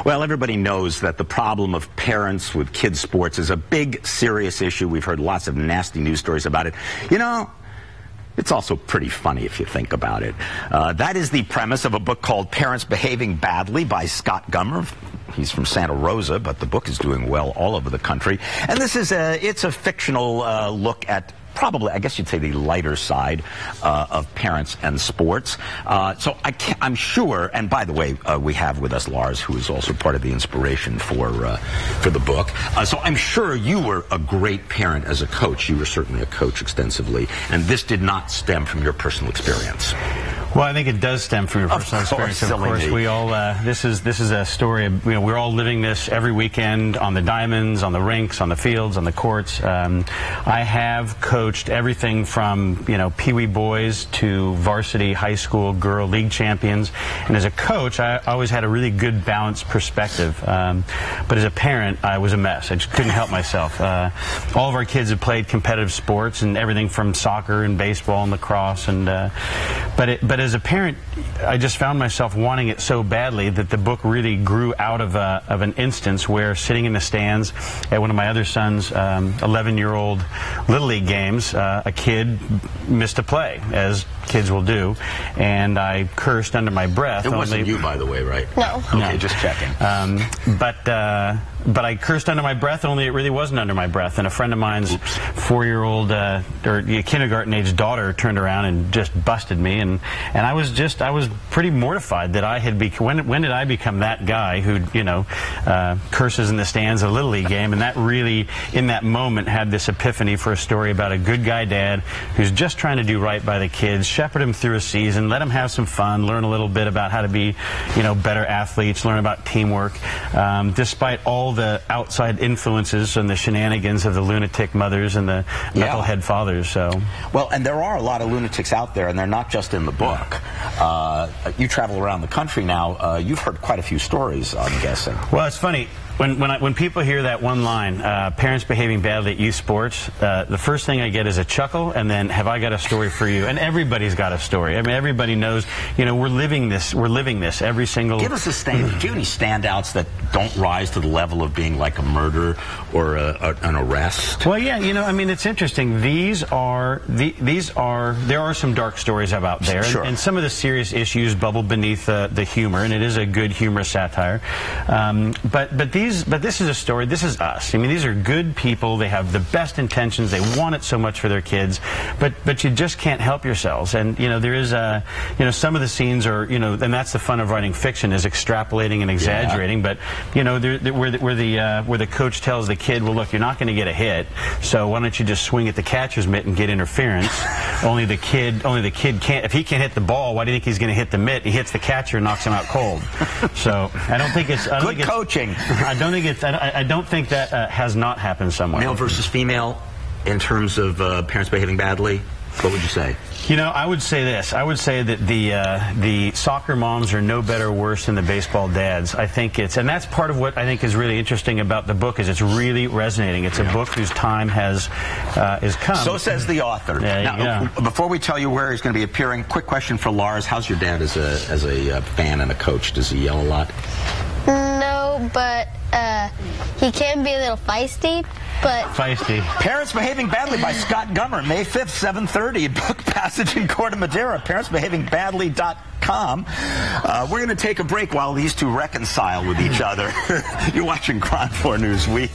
Well, everybody knows that the problem of parents with kids' sports is a big, serious issue. We've heard lots of nasty news stories about it. You know, it's also pretty funny if you think about it. That is the premise of a book called Parents Behaving Badly by Scott Gummer. He's from Santa Rosa, but the book is doing well all over the country. And this is it's a fictional look at probably, I guess you'd say, the lighter side of parents and sports. So I'm sure, and by the way, we have with us Lars, who is also part of the inspiration for the book. So I'm sure you were a great parent as a coach. You were certainly a coach extensively, and this did not stem from your personal experience. Well, I think it does stem from your personal experience. Of course, we all. This is a story of, we're all living this every weekend on the diamonds, on the rinks, on the fields, on the courts. I have coached everything from Pee-wee boys to varsity high school girl league champions, and as a coach, I always had a really good balanced perspective. But as a parent, I was a mess. I just couldn't help myself. All of our kids have played competitive sports and everything from soccer and baseball and lacrosse, and but as a parent, I just found myself wanting it so badly that the book really grew out of an instance where, sitting in the stands at one of my other son's 11-year-old Little League games, a kid missed a play, as kids will do, and I cursed under my breath. It wasn't you, by the way, right? No. Okay, just checking. But I cursed under my breath, only it really wasn't under my breath. And a friend of mine's 4-year-old or kindergarten-age daughter turned around and just busted me, and I was pretty mortified that I had when did I become that guy who curses in the stands of a Little League game? And that really, in that moment, had this epiphany for a story about a good guy dad who's just trying to do right by the kids, shepherd them through a season, let them have some fun, learn a little bit about how to be better athletes, learn about teamwork, despite all the outside influences and the shenanigans of the lunatic mothers and the knucklehead fathers. So, well, and there are a lot of lunatics out there, and they're not just in the book. You travel around the country now. You've heard quite a few stories, I'm guessing. Well, it's funny. When people hear that one line, parents behaving badly at youth sports, the first thing I get is a chuckle, and then, have I got a story for you? And everybody's got a story. I mean, everybody knows, we're living this every single... Give us do you have any standouts that don't rise to the level of being like a murder or an arrest? Well, yeah, I mean, it's interesting. There are some dark stories out there, sure. and some of the serious issues bubble beneath the humor, and it is a good humorous satire. But this is a story. This is us. I mean, these are good people. They have the best intentions. They want it so much for their kids, but you just can't help yourselves. And there is some of the scenes are and that's the fun of writing fiction, is extrapolating and exaggerating. Yeah. But where the coach tells the kid, well, look, you're not going to get a hit, so why don't you just swing at the catcher's mitt and get interference? only the kid can't. If he can't hit the ball, why do you think he's going to hit the mitt? He hits the catcher and knocks him out cold. So I don't think it's good coaching. I don't think that has not happened somewhere. Male versus female, in terms of parents behaving badly, what would you say? I would say this. I would say that the soccer moms are no better or worse than the baseball dads. I think and that's part of what I think is really interesting about the book, is it's really resonating. It's a book whose time is come. So says the author. Now, before we tell you where he's going to be appearing, quick question for Lars: how's your dad as a fan and a coach? Does he yell a lot? No, but he can be a little feisty. But feisty. Parents Behaving Badly by Scott Gummer, May 5th, 7:30, Book Passage in Corte Madera, parentsbehavingbadly.com. We're going to take a break while these two reconcile with each other. You're watching KRON 4 News Week.